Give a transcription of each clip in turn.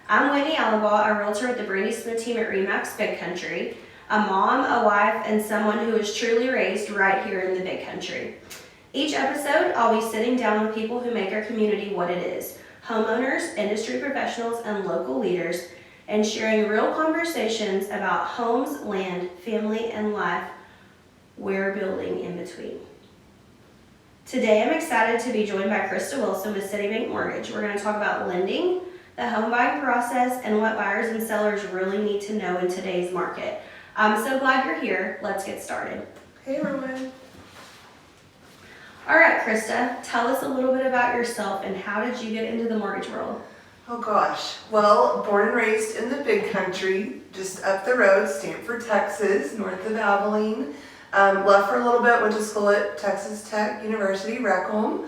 I'm Whitney Allumbaugh, a realtor with the Brandy Smith team at RE/MAX Big Country, a mom, a wife, and someone who was truly raised right here in the Big Country. Each episode, I'll be sitting down with people who make our community what it is, homeowners, industry professionals, and local leaders, and sharing real conversations about homes, land, family, and life we're building in between. Today, I'm excited to be joined by Krista Wilson with Citibank Mortgage. We're going to talk about lending, the home buying process, and what buyers and sellers really need to know in today's market. I'm so glad you're here. Let's get started. Hey everyone. All right, Krista, tell us a little bit about yourself and how did you get into the mortgage world? Oh gosh. Well, born and raised in the Big Country, just up the road, Stanford, Texas, north of Abilene. Left for a little bit, went to school at Texas Tech University, Reckham.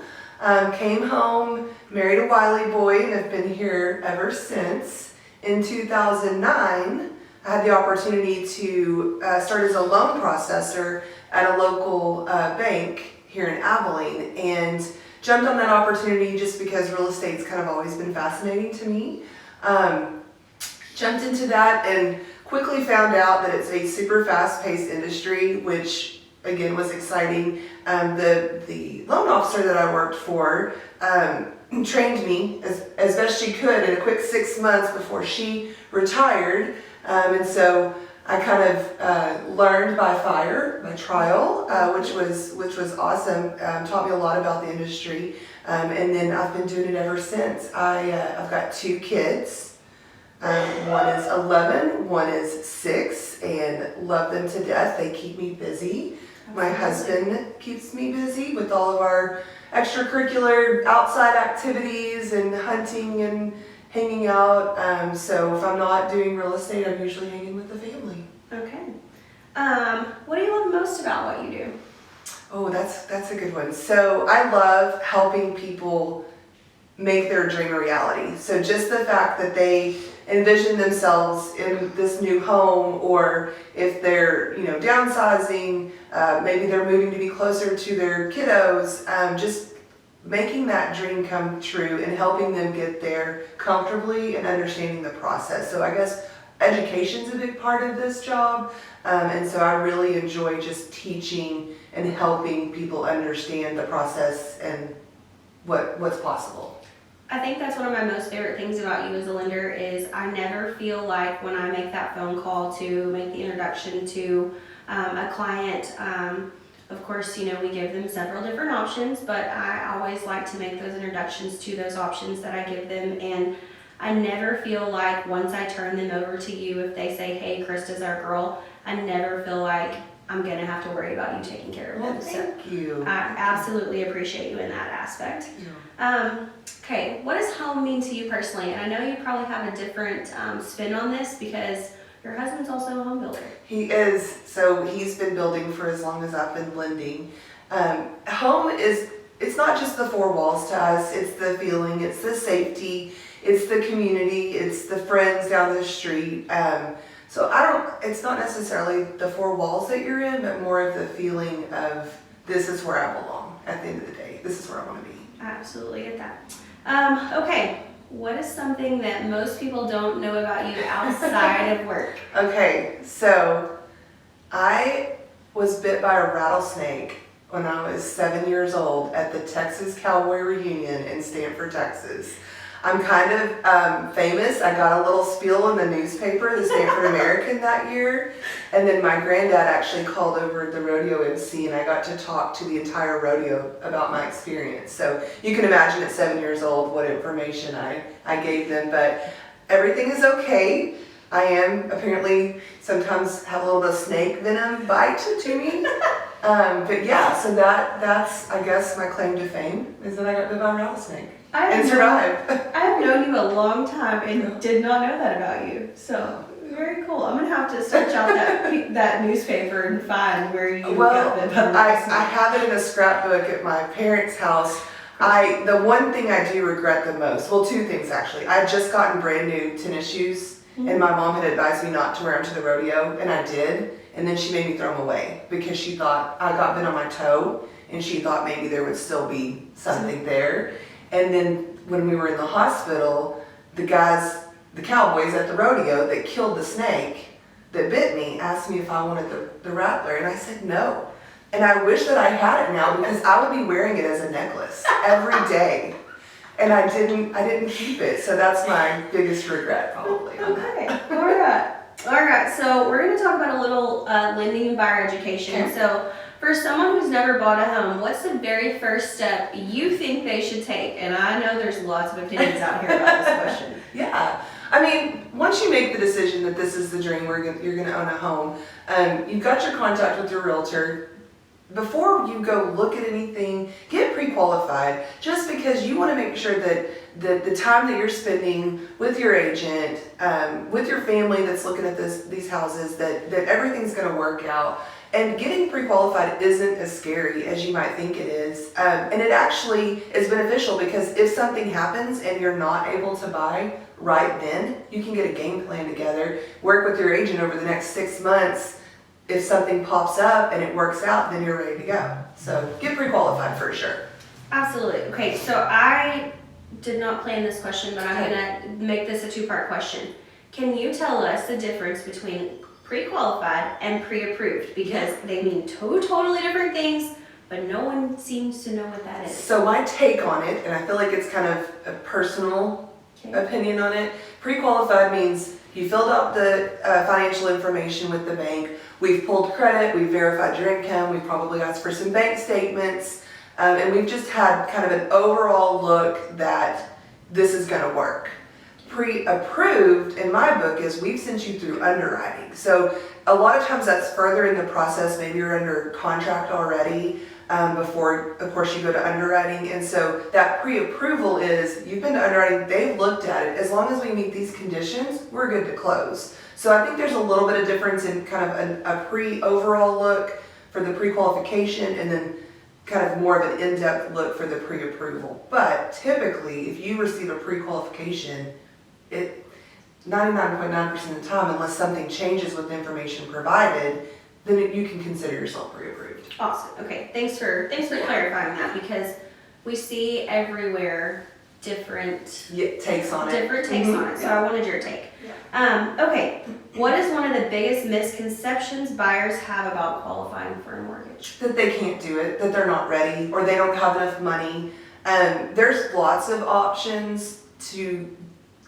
Came home, married a Wiley boy, and have been here ever since. In 2009, I had the opportunity to start as a loan processor at a local bank here in Abilene, and jumped on that opportunity just because real estate's kind of always been fascinating to me. Jumped into that and quickly found out that it's a super fast-paced industry, which again was exciting. The loan officer that I worked for trained me as best she could in a quick 6 months before she retired. And so I kind of learned by fire, by trial, which was awesome. Taught me a lot about the industry, and then I've been doing it ever since. I've got 2 kids. One is 11, one is 6, and love them to death. They keep me busy. My husband keeps me busy with all of our extracurricular outside activities and hunting and hanging out. So if I'm not doing real estate, I'm usually hanging with the family. Okay. What do you love most about what you do? Oh, that's a good one. So I love helping people make their dream a reality. So just the fact that they envision themselves in this new home, or if they're downsizing, maybe they're moving to be closer to their kiddos, just making that dream come true and helping them get there comfortably and understanding the process. So I guess education's a big part of this job, and so I really enjoy just teaching and helping people understand the process and what's possible. I think that's one of my most favorite things about you as a lender is I never feel like when I make that phone call to make the introduction to a client, of course, we give them several different options, but I always like to make those introductions to those options that I give them, and I never feel like once I turn them over to you, if they say, hey, Krista's our girl, I never feel like I'm going to have to worry about you taking care of them. Thank you. I absolutely appreciate you in that aspect. Yeah. Okay, what does home mean to you personally? And I know you probably have a different spin on this because your husband's also a home builder. He is. So he's been building for as long as I've been lending. Home it's not just the 4 walls to us. It's the feeling, it's the safety, it's the community, it's the friends down the street. So it's not necessarily the 4 walls that you're in, but more of the feeling of this is where I belong at the end of the day. This is where I want to be. I absolutely get that. Okay, what is something that most people don't know about you outside of work? Okay, so I was bit by a rattlesnake when I was 7 years old at the Texas Cowboy Reunion in Stanford, Texas. I'm kind of famous. I got a little spiel in the newspaper, the Stanford American that year, and then my granddad actually called over the rodeo MC, and I got to talk to the entire rodeo about my experience. So you can imagine at 7 years old what information I gave them, but everything is okay. I am apparently sometimes have a little bit of snake venom bite to me. But yeah, so that's I guess my claim to fame is that I got bit by a rattlesnake and survived. I have known you a long time and did not know that about you. So very cool. I'm gonna have to search out that newspaper and find where you got bit by a rattlesnake. I have it in a scrapbook at my parents' house. The one thing I do regret the most, well, 2 things actually. I had just gotten brand new tennis shoes, and my mom had advised me not to wear them to the rodeo, and I did. And then she made me throw them away because she thought I got bit on my toe, and she thought maybe there would still be something there. And then when we were in the hospital, the guys the cowboys at the rodeo that killed the snake that bit me asked me if I wanted the rattler, and I said no. And I wish that I had it now, because I would be wearing it as a necklace every day. And I didn't keep it, so that's my biggest regret probably. Okay, all right. So we're going to talk about a little lending and buyer education. Okay. So for someone who's never bought a home, what's the very first step you think they should take? And I know there's lots of opinions out here about this question. Yeah, I mean, once you make the decision that this is the dream, you're going to own a home, you've got your contact with your realtor. Before you go look at anything, get pre-qualified, just because you want to make sure that the time that you're spending with your agent, with your family that's looking at these houses, that everything's going to work out. And getting pre-qualified isn't as scary as you might think it is. And it actually is beneficial, because if something happens and you're not able to buy right then, you can get a game plan together, work with your agent over the next 6 months. If something pops up and it works out, then you're ready to go. So get pre-qualified for sure. Absolutely. Okay, so I did not plan this question, but I'm going to make this a two-part question. Can you tell us the difference between pre-qualified and pre-approved? Because they mean two totally different things, but no one seems to know what that is. So my take on it, and I feel like it's kind of a personal opinion on it. Pre-qualified means you filled out the financial information with the bank. We've pulled credit, we've verified your income, we've probably asked for some bank statements, and we've just had kind of an overall look that this is going to work. Pre-approved, in my book, is we've sent you through underwriting. So a lot of times that's further in the process. Maybe you're under contract already before, of course, you go to underwriting. And so that pre-approval is you've been to underwriting, they've looked at it. As long as we meet these conditions, we're good to close. So I think there's a little bit of difference in kind of a pre-overall look for the pre-qualification, and then kind of more of an in-depth look for the pre-approval. But typically, if you receive a pre-qualification, it 99.9% of the time, unless something changes with the information provided, then you can consider yourself pre-approved. Awesome. Okay. Thanks for clarifying that, because we see everywhere different takes on it. Different takes on it. So I wanted your take. Okay. What is one of the biggest misconceptions buyers have about qualifying for a mortgage? That they can't do it, that they're not ready, or they don't have enough money. There's lots of options to,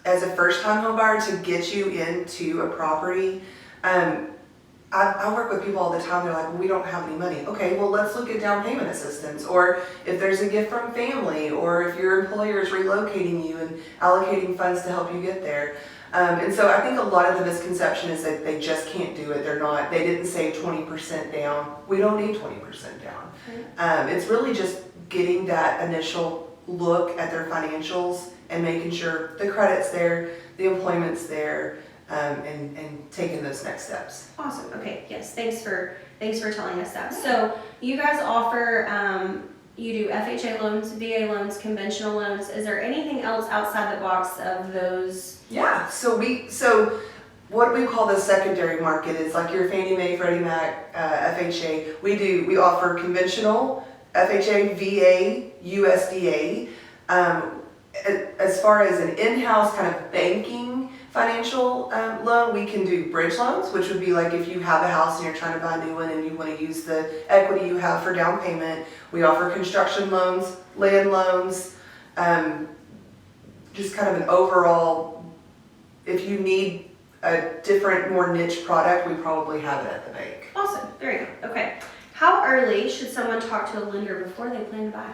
as a first-time home buyer, to get you into a property. I work with people all the time. They're like, well, we don't have any money. Okay, well, let's look at down payment assistance, or if there's a gift from family, or if your employer is relocating you and allocating funds to help you get there. And so I think a lot of the misconception is that they just can't do it. They didn't save 20% down. We don't need 20% down. It's really just getting that initial look at their financials and making sure the credit's there, the employment's there, and taking those next steps. Awesome. Okay. Yes. Thanks for telling us that. So you guys offer, you do FHA loans, VA loans, conventional loans. Is there anything else outside the box of those? Yeah. So what we call the secondary market is like your Fannie Mae, Freddie Mac, FHA. We offer conventional, FHA, VA, USDA. As far as an in-house kind of banking financial loan, we can do bridge loans, which would be like if you have a house and you're trying to buy a new one and you want to use the equity you have for down payment. We offer construction loans, land loans, just kind of an overall, if you need a different, more niche product, we probably have it at the bank. Awesome. Very good. Okay. How early should someone talk to a lender before they plan to buy?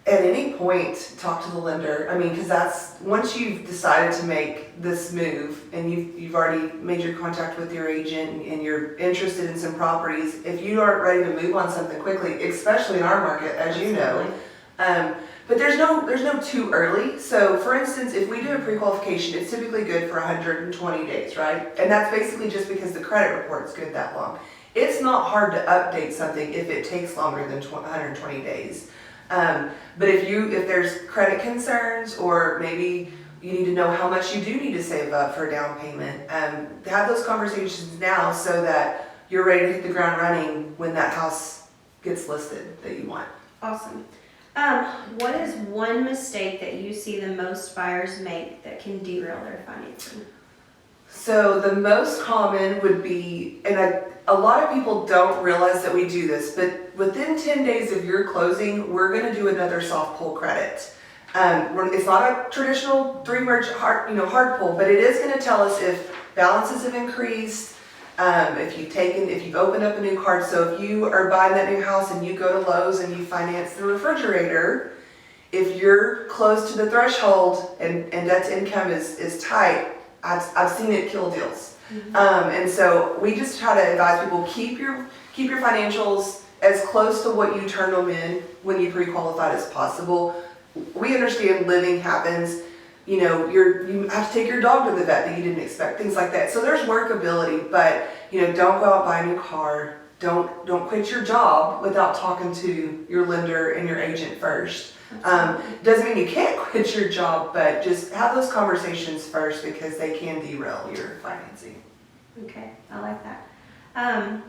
At any point, talk to the lender. I mean, because that's, once you've decided to make this move and you've already made your contact with your agent and you're interested in some properties, if you aren't ready to move on something quickly, especially in our market, as you know, but there's no too early. So for instance, if we do a pre-qualification, it's typically good for 120 days, right? And that's basically just because the credit report's good that long. It's not hard to update something if it takes longer than 120 days. But if there's credit concerns, or maybe you need to know how much you do need to save up for a down payment, have those conversations now so that you're ready to hit the ground running when that house gets listed that you want. Awesome. What is one mistake that you see the most buyers make that can derail their financing? So the most common would be, and a lot of people don't realize that we do this, but within 10 days of your closing, we're going to do another soft pull credit. It's not a traditional three-merge hard pull, but it is going to tell us if balances have increased, if you've opened up a new card. So if you are buying that new house and you go to Lowe's and you finance the refrigerator, if you're close to the threshold and debt to income is tight, I've seen it kill deals. Mm-hmm. And so we just try to advise people, keep your financials as close to what you turn them in when you pre-qualified as possible. We understand living happens. You have to take your dog to the vet that you didn't expect, things like that. So there's workability, but don't go out and buy a new car. Don't quit your job without talking to your lender and your agent first. Doesn't mean you can't quit your job, but just have those conversations first because they can derail your financing. Okay, I like that.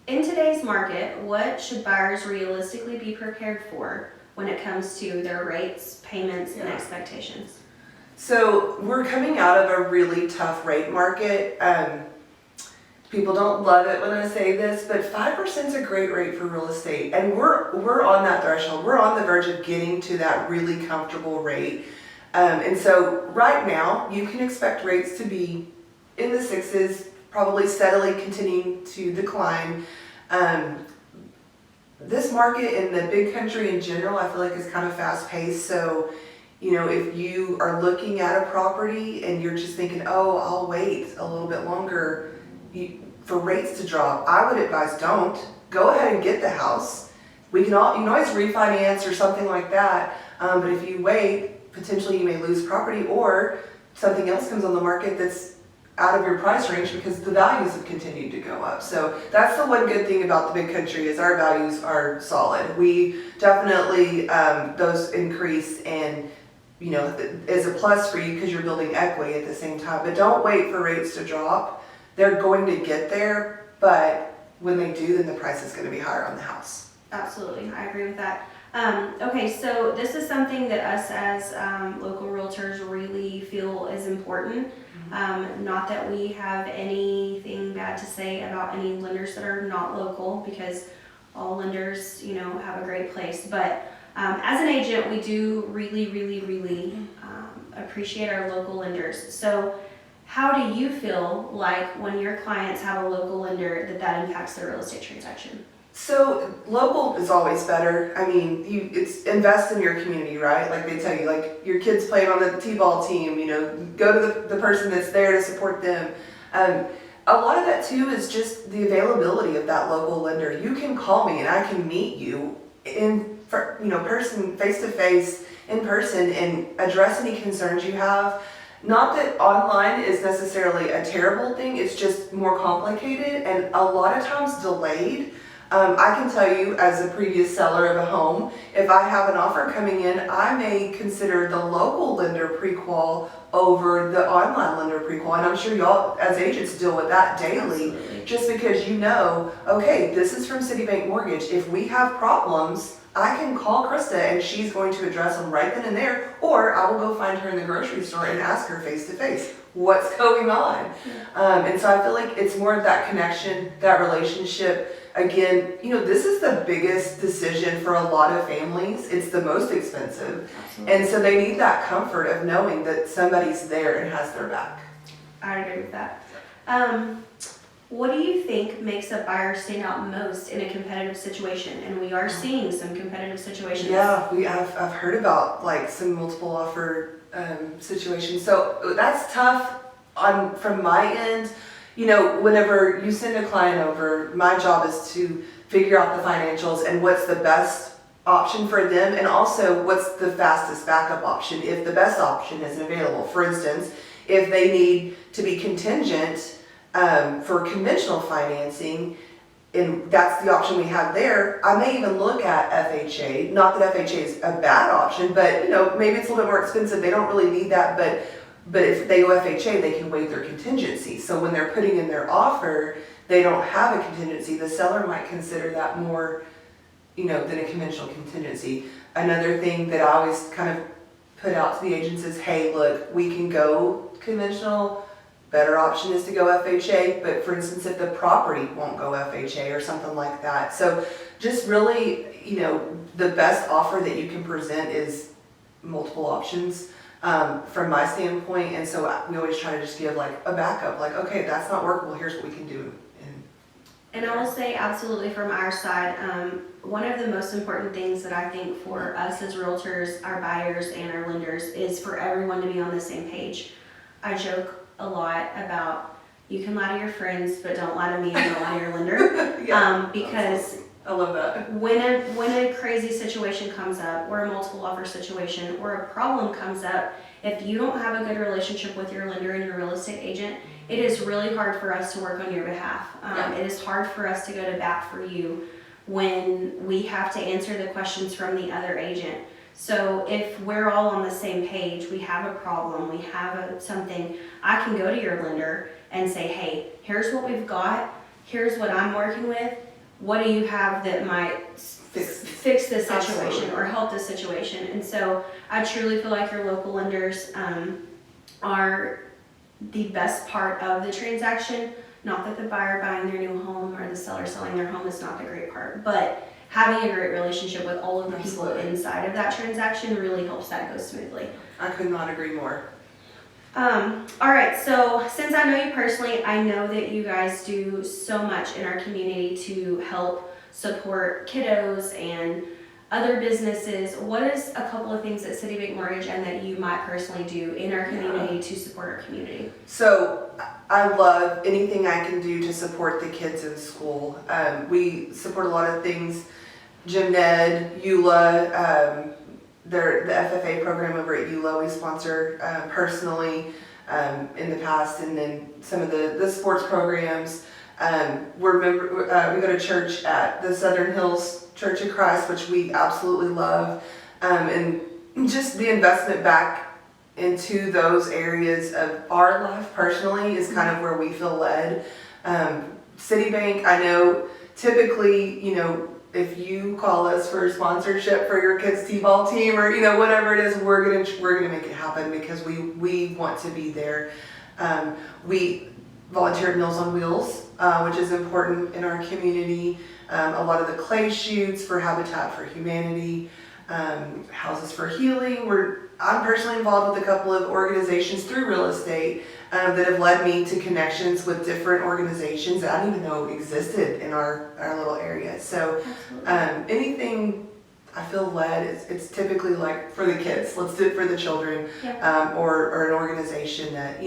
In today's market, what should buyers realistically be prepared for when it comes to their rates, payments, and expectations? So we're coming out of a really tough rate market. People don't love it when I say this, but 5% is a great rate for real estate. And we're on that threshold. We're on the verge of getting to that really comfortable rate. And so right now, you can expect rates to be in the sixes, probably steadily continuing to decline. This market in the big country in general, I feel like is kind of fast paced. So, if you are looking at a property and you're just thinking, oh, I'll wait a little bit longer for rates to drop, I would advise don't. Go ahead and get the house. You can always refinance or something like that. But if you wait, potentially you may lose property or something else comes on the market that's out of your price range because the values have continued to go up. So that's the one good thing about the big country is our values are solid. We definitely, those increase and is a plus for you because you're building equity at the same time. But don't wait for rates to drop. They're going to get there, but when they do, then the price is going to be higher on the house. Absolutely, I agree with that. Okay, so this is something that us as local realtors really feel is important. Not that we have anything bad to say about any lenders that are not local, because all lenders, have a great place. But as an agent, we do really appreciate our local lenders. So how do you feel like when your clients have a local lender that impacts their real estate transaction? So local is always better. I mean, it's invest in your community, right? Like they tell you, like your kids playing on the t-ball team, go to the person that's there to support them. A lot of that too is just the availability of that local lender. You can call me and I can meet you person, face to face, in person, and address any concerns you have. Not that online is necessarily a terrible thing, it's just more complicated and a lot of times delayed. I can tell you as a previous seller of a home, if I have an offer coming in, I may consider the local lender pre-qual over the online lender pre-qual. And I'm sure y'all as agents deal with that daily. Absolutely. Just because okay, this is from Citibank Mortgage. If we have problems, I can call Krista and she's going to address them right then and there, or I will go find her in the grocery store and ask her face to face what's going on. And so I feel like it's more of that connection, that relationship. Again, this is the biggest decision for a lot of families. It's the most expensive. Absolutely. And so they need that comfort of knowing that somebody's there and has their back. I agree with that. What do you think makes a buyer stand out most in a competitive situation? And we are seeing some competitive situations. Yeah, I've heard about like some multiple offer situations. So that's tough from my end. Whenever you send a client over, my job is to figure out the financials and what's the best option for them, and also what's the fastest backup option if the best option isn't available. For instance, if they need to be contingent for conventional financing, and that's the option we have there, I may even look at FHA. Not that FHA is a bad option, but maybe it's a little bit more expensive. They don't really need that, but if they go FHA, they can waive their contingency. So when they're putting in their offer, they don't have a contingency. The seller might consider that more, than a conventional contingency. Another thing that I always kind of put out to the agents is, hey, look, we can go conventional. Better option is to go FHA, but for instance, if the property won't go FHA or something like that. So just really, the best offer that you can present is multiple options from my standpoint. And so we always try to just give like a backup, like, okay, that's not workable, here's what we can do. And I will say absolutely from our side, one of the most important things that I think for us as realtors, our buyers and our lenders is for everyone to be on the same page. I joke a lot about you can lie to your friends, but don't lie to me and don't lie to your lender. Because I love that. when a crazy situation comes up or a multiple offer situation or a problem comes up, if you don't have a good relationship with your lender and your real estate agent, it is really hard for us to work on your behalf. It is hard for us to go to bat for you when we have to answer the questions from the other agent. So if we're all on the same page, we have a problem, we have something, I can go to your lender and say, hey, here's what we've got, here's what I'm working with, what do you have that might fix this situation Absolutely. or help this situation? And so I truly feel like your local lenders are the best part of the transaction. Not that the buyer buying their new home or the seller selling their home is not the great part, but having a great relationship with all of the people inside of that transaction really helps that go smoothly. I could not agree more. All right, so since I know you personally, I know that you guys do so much in our community to help support kiddos and other businesses. What is a couple of things that City Bank Mortgage and that you might personally do in our community to support our community? So I love anything I can do to support the kids in school. We support a lot of things. Jim Ned, EULA, the FFA program over at EULA we sponsor personally in the past, and then some of the sports programs. We go to church at the Southern Hills Church of Christ, which we absolutely love, and just the investment back into those areas of our life personally is kind of where we feel led. Citibank, I know typically, if you call us for sponsorship for your kids' t-ball team or whatever it is, we're gonna make it happen because we want to be there. We volunteer at Meals on Wheels, which is important in our community. A lot of the clay shoots for Habitat for Humanity, Houses for Healing. I'm personally involved with a couple of organizations through real estate that have led me to connections with different organizations that I didn't even know existed in our little area. So anything I feel led, it's typically like for the kids, let's do it for the children, or an organization that,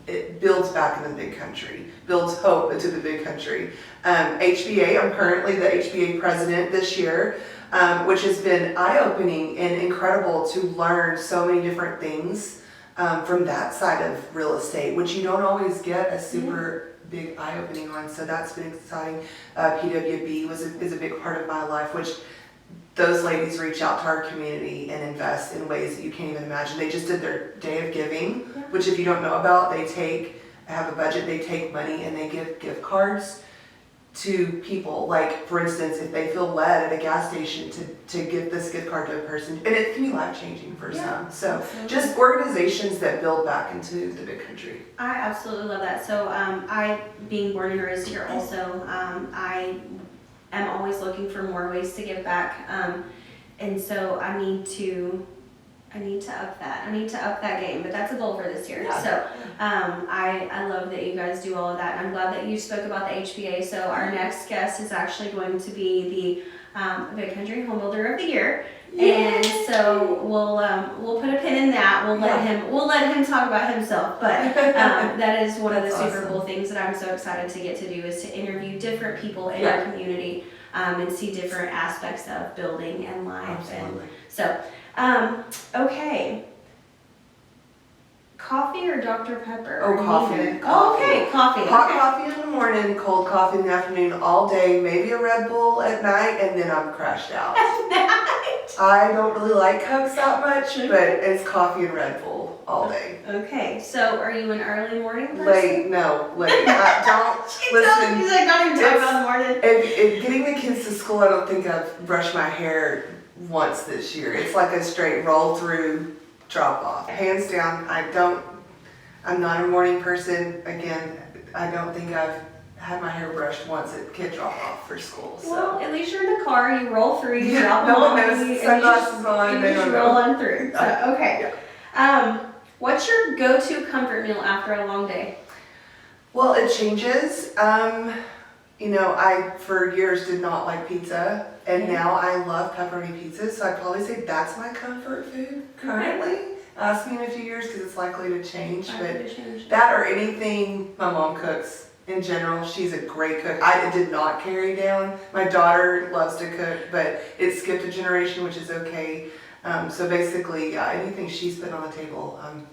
it builds back into the big country, builds hope into the big country. HBA, I'm currently the HBA president this year, which has been eye-opening and incredible to learn so many different things from that side of real estate, which you don't always get a super big eye-opening on. So that's been exciting. PWB is a big part of my life, which those ladies reach out to our community and invest in ways that you can't even imagine. They just did their Day of Giving, which if you don't know about, they have a budget, they take money and they give gift cards to people. Like, for instance, if they feel led at a gas station to give this gift card to a person, and it can be life-changing for some. So just organizations that build back into the big country. I absolutely love that. So I, being born and raised here also, I am always looking for more ways to give back. And so I need to up that. I need to up that game, but that's a goal for this year. So I love that you guys do all of that. And I'm glad that you spoke about the HBA. So our next guest is actually going to be the Big Country Home Builder of the Year. And so we'll put a pin in that. We'll let him talk about himself. But that is one of the super cool things that I'm so excited to get to do is to interview different people in our community and see different aspects of building and life. Absolutely. And so okay. Coffee or Dr. Pepper? Oh, coffee. Neither? Oh, okay, coffee. Hot Okay. coffee in the morning, cold coffee in the afternoon, all day, maybe a Red Bull at night, and then I'm crashed out. I don't really like Cokes that much, but it's coffee and Red Bull. all day. Okay, so are you an early morning person? Late, no, late. Don't She's listen. like, not even talking about the morning. If getting the kids to school, I don't think I've brushed my hair once this year. It's like a straight roll through drop off. Hands down, I'm not a morning person. Again, I don't think I've had my hair brushed once at kid drop off for school. So. Well, at least you're in the car, you roll through, you drop No them one off, knows. and you Sunglasses on, you they just don't roll know. on through. So, okay. What's your go-to comfort meal after a long day? Well, it changes. I for years did not like pizza, and now I love pepperoni pizza. So I'd probably say that's my comfort food currently. Ask me in a few years because it's likely to change. But that or anything my mom cooks in general. She's a great cook. I did not carry down. My daughter loves to cook, but it skipped a generation, which is okay. So basically, anything she's put on the table, I'm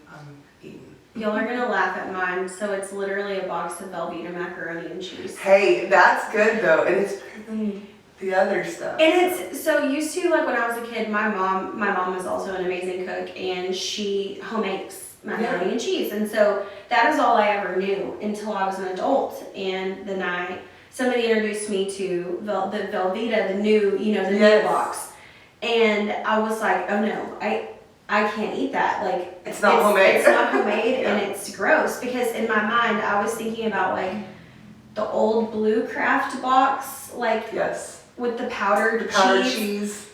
eating. Y'all are gonna laugh at mine. So it's literally a box of Velveeta macaroni and cheese. Hey, that's good though, and it's better than the other stuff. And it's so used to, like when I was a kid, my mom was also an amazing cook, and she home makes macaroni and cheese, and so that is all I ever knew until I was an adult. And then somebody introduced me to the Velveeta, the new new box, and I was like, oh no, I can't eat that. Like it's not homemade. It's not homemade, Yeah. and it's gross because in my mind I was thinking about like the old Blue Craft box, like Yes. with the powdered cheese.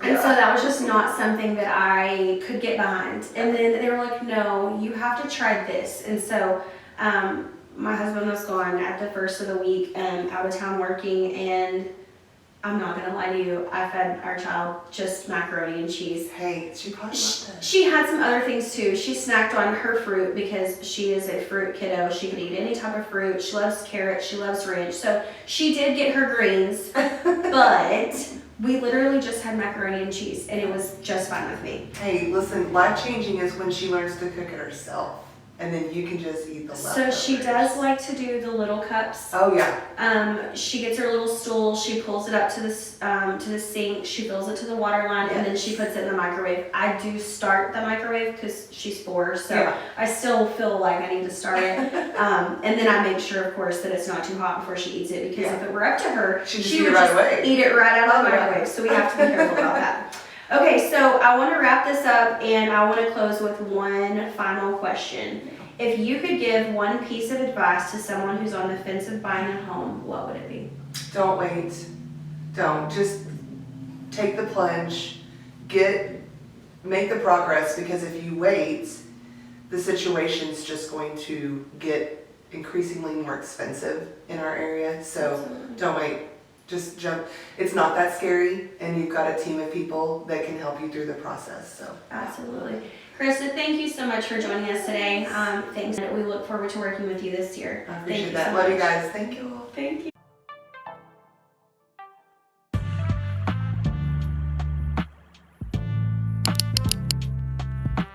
And so that was just not something that I could get behind. And then they were like, no, you have to try this. And so my husband was gone at the first of the week, out of town working, and I'm not gonna lie to you, I fed our child just macaroni and cheese. Hey, she probably loved that. She had some other things too. She snacked on her fruit because she is a fruit kiddo. She could eat any type of fruit. She loves carrots. She loves ranch. So she did get her greens, but we literally just had macaroni and cheese, and it was just fine with me. Hey, listen, life-changing is when she learns to cook it herself, and then you can just eat the leftovers. So she does like to do the little cups. Oh yeah. She gets her little stool. She pulls it up to the sink. She fills it to the water line, and then she puts it in the microwave. I do start the microwave because she's 4, so I still feel like I need to start it. And then I make sure, of course, that it's not too hot before she eats it, because if it were up to her, she would just eat it right out of the microwave. So we have to be careful about that. Okay, so I want to wrap this up, and I want to close with one final question. If you could give one piece of advice to someone who's on the fence of buying a home, what would it be? Don't wait. Don't. Just take the plunge. Make the progress, because if you wait, the situation's just going to get increasingly more expensive in our area. So don't wait. Just jump. It's not that scary, and you've got a team of people that can help you through the process. So absolutely. Krista, thank you so much for joining us today. Thanks. We look forward to working with you this year. I appreciate that. Love you guys. Thank you all. Thank you.